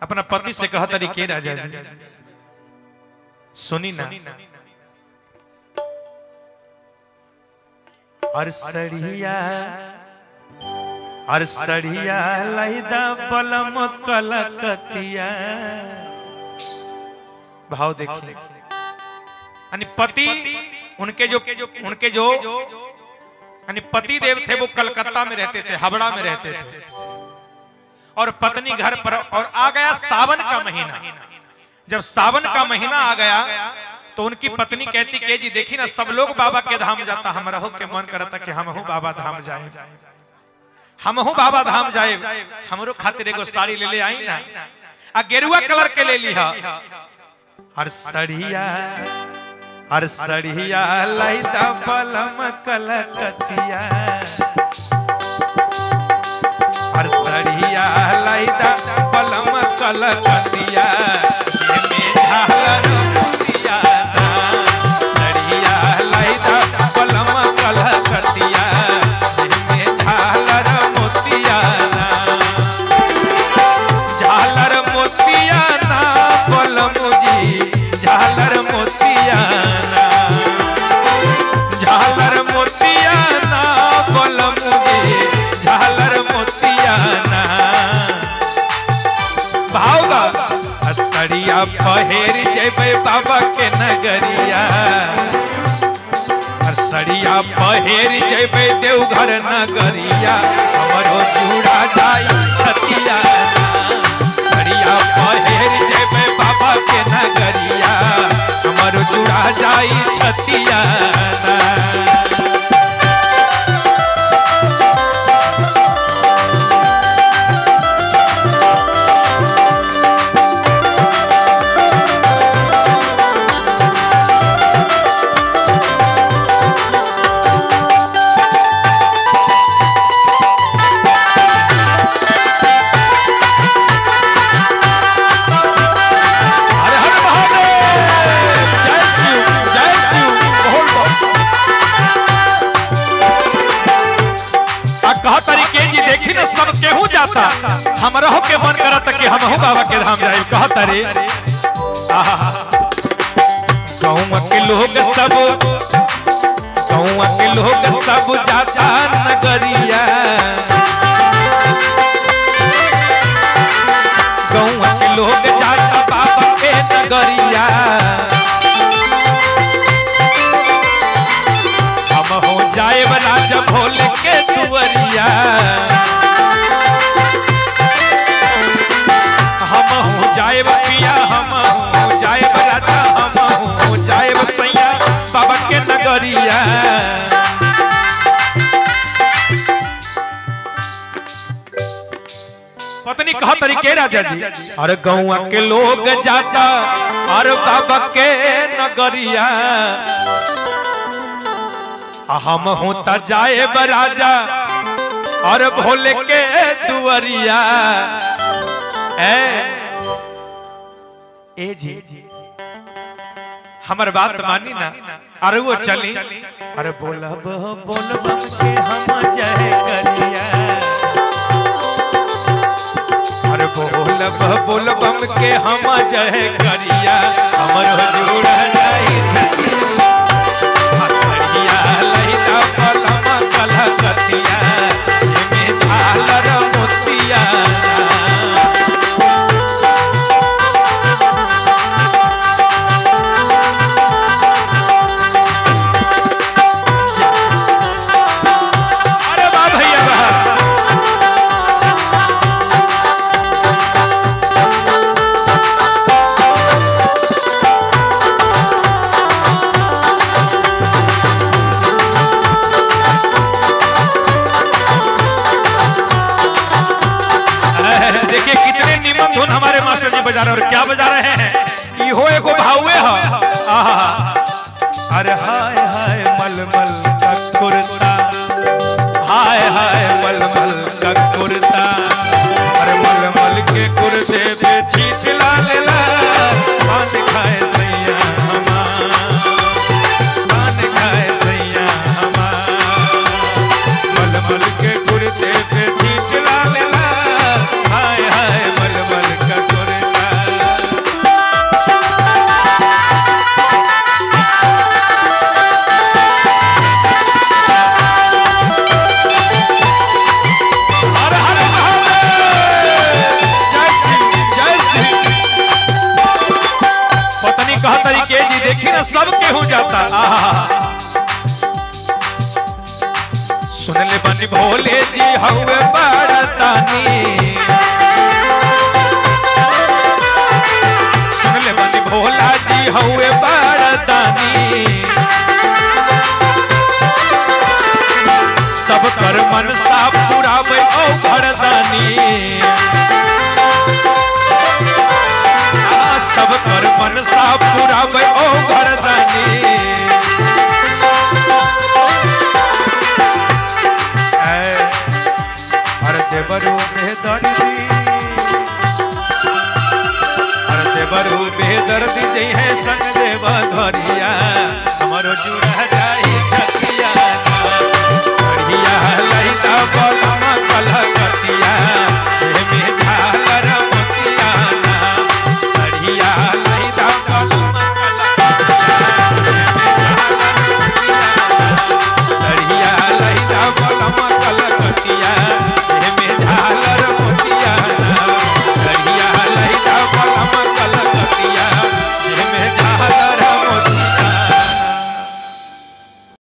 अपना पति से कहा तरीके राजा जी सुनी ना और सड़िया लैदा पलम कलकतिया। भाव देखिए यानी पति उनके जो यानी पति देव थे वो कलकत्ता में रहते थे, हावड़ा में रहते थे और पत्नी घर पर। और आ गया सावन का महीना। जब सावन का महीना आ गया तो उनकी पत्नी कहती कि जी देखी ना सब लोग बाबा के धाम जाता, हमारा हो के मन करता कि हम हूं बाबा धाम जाए, हम हूं बाबा धाम जाए, हमरो खातिर एगो साड़ी ले ले आई ना आ गेरुआ कलर के ले ली। और सड़िया लैदा पलम कलकतिया। और सड़िया लैदा पलम कलकतिया में झालर मोतिया ना। सड़िया लैदा पलम कलकतिया में झालर मोतिया ना। झालर मोतिया ना पलम जी झालर मोतिया ना। झालर मोतिया ना पलम जी झालर मोतिया ना। भावगा सड़िया पहेर जेबे बाबा के नगरिया। सड़िया पहेर जेबे देवघर नगरिया हमरो जुड़ा जाई छतिया ना। सड़िया पहेर जेबे बाबा के नगरिया हमरो जुड़ा जाई छतिया ना। कहा तरीके जी देखी ना सब केहू जाता, हमरा हो के मन करता कि हम बाबा के धाम जाए। कहा तारे गाँव के लोग सब जाता नगरिया। गाँव के लोग जाता बाबा के नगरिया। हम हो जाए राजा भोले के दुआरिया। हम हो जाए पिया, हम हो जाए राजा, हम हो जाए सैया बाबा के नगरिया। पत्नी कहा तरीके राजा जी अरे गाँव के लोग जाता अरे बाबा के नगरिया। हम होता जाए राजा और भोले के दुआरिया। ए जी हमार बात मानी ना अरे वो चली अरे बोलब के हम जय करिया। अरे बोलब के हम जय करिया हमरो जुड़ा जाई छतिया। सड़िया लैदा पलम कलकतिया में झालर मोतिया बजा रहे और क्या बजा रहे हैं इहो एगो भावे है। अरे हाय हाय मलमल का कुर्ता, हाय हाय मलमल का कुर्ता। अरे मलमल के कुर्ते पे छीट लाल पान खाए सैया हमार, पान खाए सैया हमार। मलमल के कुर्ते पे छीट लाल हाय हाय मलमल का कुर्ता। देखी ना सब केहू जाता। सुन ले बनी भोले जी हवे बड़दानी, सुन ले बनी भोला जी हवे बड़दानी, सब कर मनसा पुरावे ओ बड़दानी, सब कर मनसा पुरावे ओ बड़दानी। देवरू बेदर्दी, देवरू बेदर्दी जई है संग देव धरिया, हमारो जुड़ा जाई छतिया।